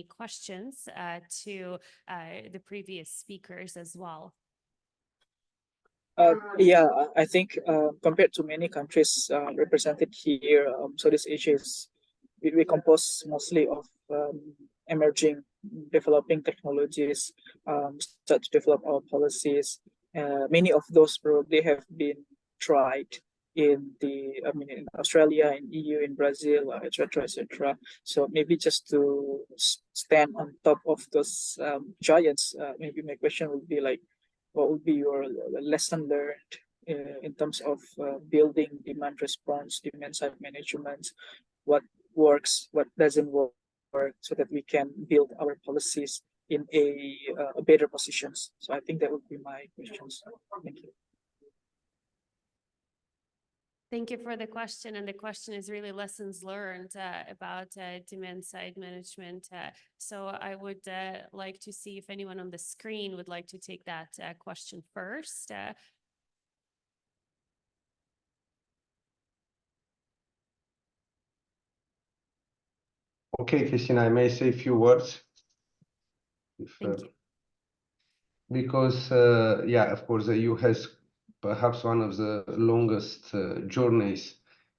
questions to the previous speakers as well. Yeah, I think compared to many countries represented here, Southeast Asia is we compose mostly of emerging, developing technologies, start to develop our policies. Many of those probably have been tried in in Australia, in EU, in Brazil, etc., etc. So maybe just to stand on top of those giants, maybe my question would be like, what would be your lesson learned in terms of building demand response, demand side management, what works, what doesn't work, so that we can build our policies in a better positions. So I think that would be my questions. Thank you. Thank you for the question. And the question is really lessons learned about demand side management. So I would like to see if anyone on the screen would like to take that question first. Okay, Christina, I may say a few words. Thank you. Because, yeah, of course, the EU has perhaps one of the longest journeys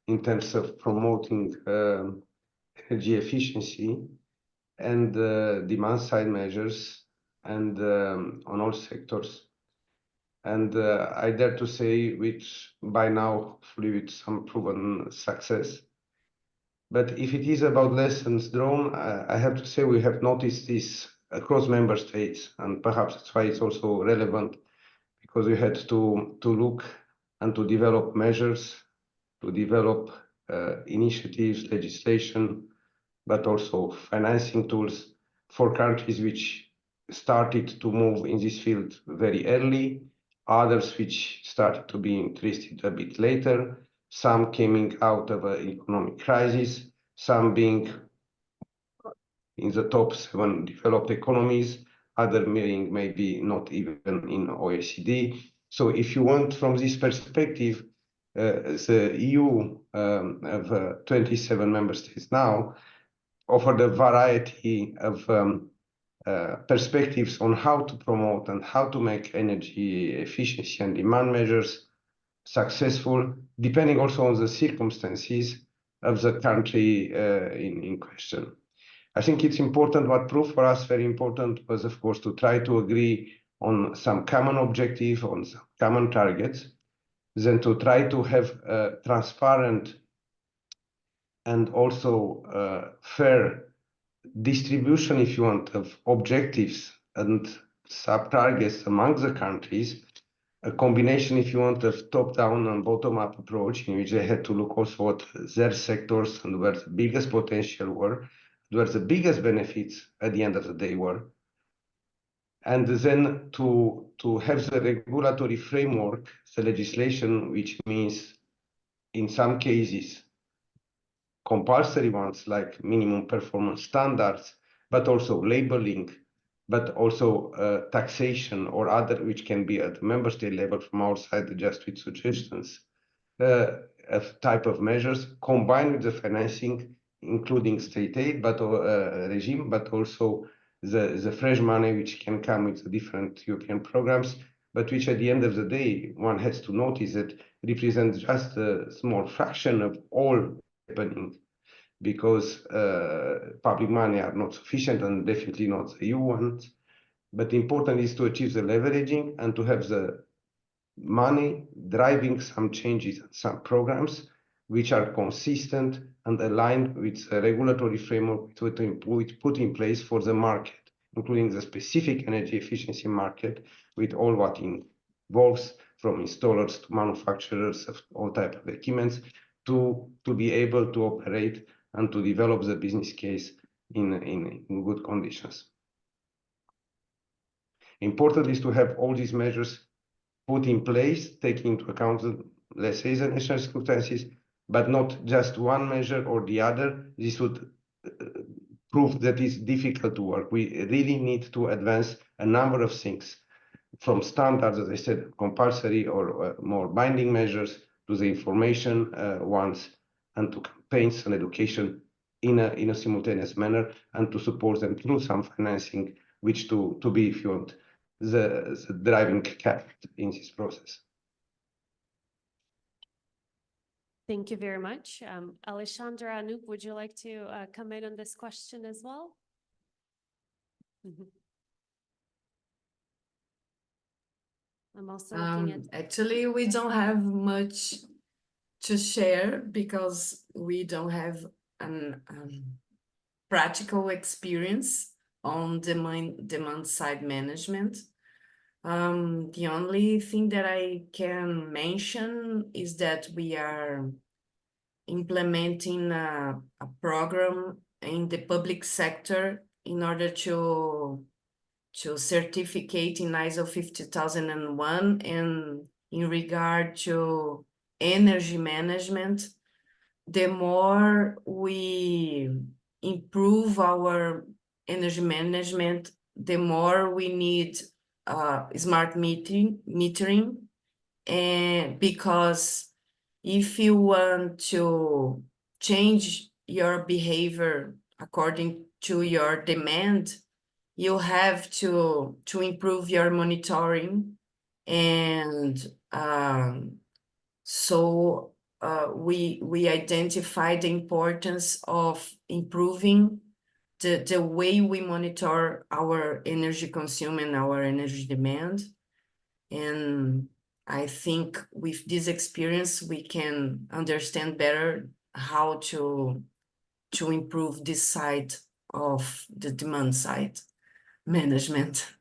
in terms of promoting energy efficiency and demand side measures and on all sectors. And I dare to say, which by now, hopefully with some proven success. But if it is about lessons drawn, I have to say we have noticed this across member states, and perhaps that's why it's also relevant, because we had to look and to develop measures, to develop initiatives, legislation, but also financing tools for countries which started to move in this field very early, others which started to be interested a bit later, some coming out of an economic crisis, some being in the top 7 developed economies, other being maybe not even in OECD. So if you want, from this perspective, the EU of 27 member states now offered a variety of perspectives on how to promote and how to make energy efficiency and demand measures successful, depending also on the circumstances of the country in question. I think it's important, what proved for us very important was, of course, to try to agree on some common objective, on some common targets, then to try to have a transparent and also fair distribution, if you want, of objectives and sub-targets among the countries, a combination, if you want, of top-down and bottom-up approach, in which they had to look also at their sectors and where the biggest potential were, where the biggest benefits at the end of the day were. And then to have the regulatory framework, the legislation, which means in some cases compulsory ones like minimum performance standards, but also labeling, but also taxation or other, which can be at the member state level from our side, just with suggestions, of type of measures combined with the financing, including state aid, but regime, but also the fresh money which can come with the different European programs, but which at the end of the day, one has to notice that represents just a small fraction of all happening, because public money are not sufficient and definitely not the EU ones. But important is to achieve the leveraging and to have the money driving some changes and some programs which are consistent and aligned with the regulatory framework we put in place for the market, including the specific energy efficiency market, with all what involves, from installers to manufacturers of all type of equipments, to be able to operate and to develop the business case in good conditions. Important is to have all these measures put in place, taking into account, let's say, the national circumstances, but not just one measure or the other. This would prove that it's difficult to work. We really need to advance a number of things, from standards, as I said, compulsory or more binding measures, to the information ones, and to campaigns and education in a simultaneous manner, and to support them through some financing, which to be, if you want, the driving cap in this process. Thank you very much. Alexandra, Anoop, would you like to comment on this question as well? I'm also looking at. Actually, we don't have much to share because we don't have an practical experience on demand side management. The only thing that I can mention is that we are implementing a program in the public sector in order to certificate in ISO 50001, and in regard to energy management, the more we improve our energy management, the more we need smart metering. And because if you want to change your behavior according to your demand, you have to improve your monitoring. And so we identify the importance of improving the way we monitor our energy consumption and our energy demand. And I think with this experience, we can understand better how to improve this side of the demand side management.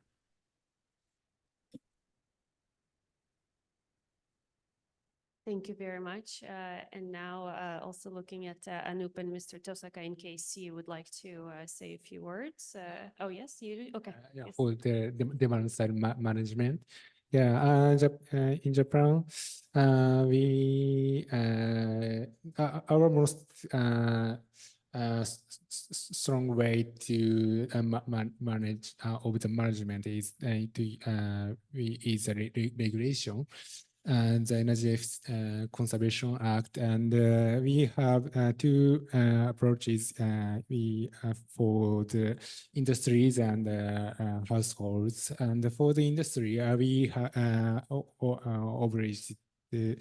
Thank you very much. And now also looking at Anoop and Mr. Tosaka, in case you would like to say a few words. Oh, yes, you do? Okay. Yeah, Yes. for the demand side management. Yeah, in Japan, our most strong way to manage of the management is regulation and the Energy Conservation Act, and we have two approaches for the industries and households. And for the industry, we obliged to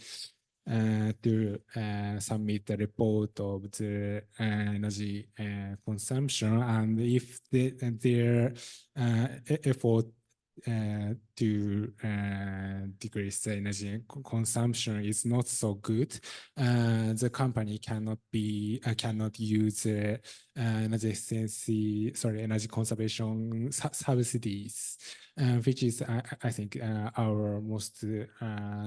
submit the report of the energy consumption, and if their effort to decrease the energy consumption is not so good, the company cannot use energy conservation subsidies, which is I think our most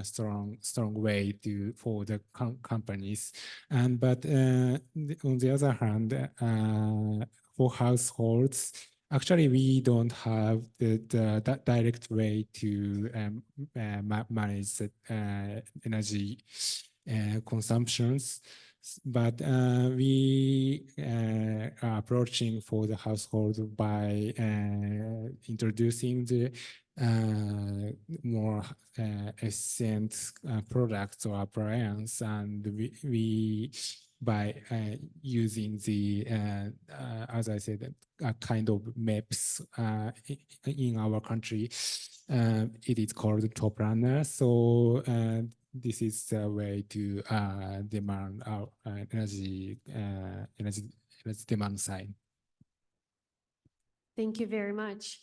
strong way for the companies. And but on the other hand, for households, actually, we don't have the direct way to manage the energy consumptions, but we are approaching for the household by introducing the more efficient products or appliance, and we by using the as I said, a kind of maps in our country. It is called Top Runner. So this is the way to demand our energy demand side. Thank you very much.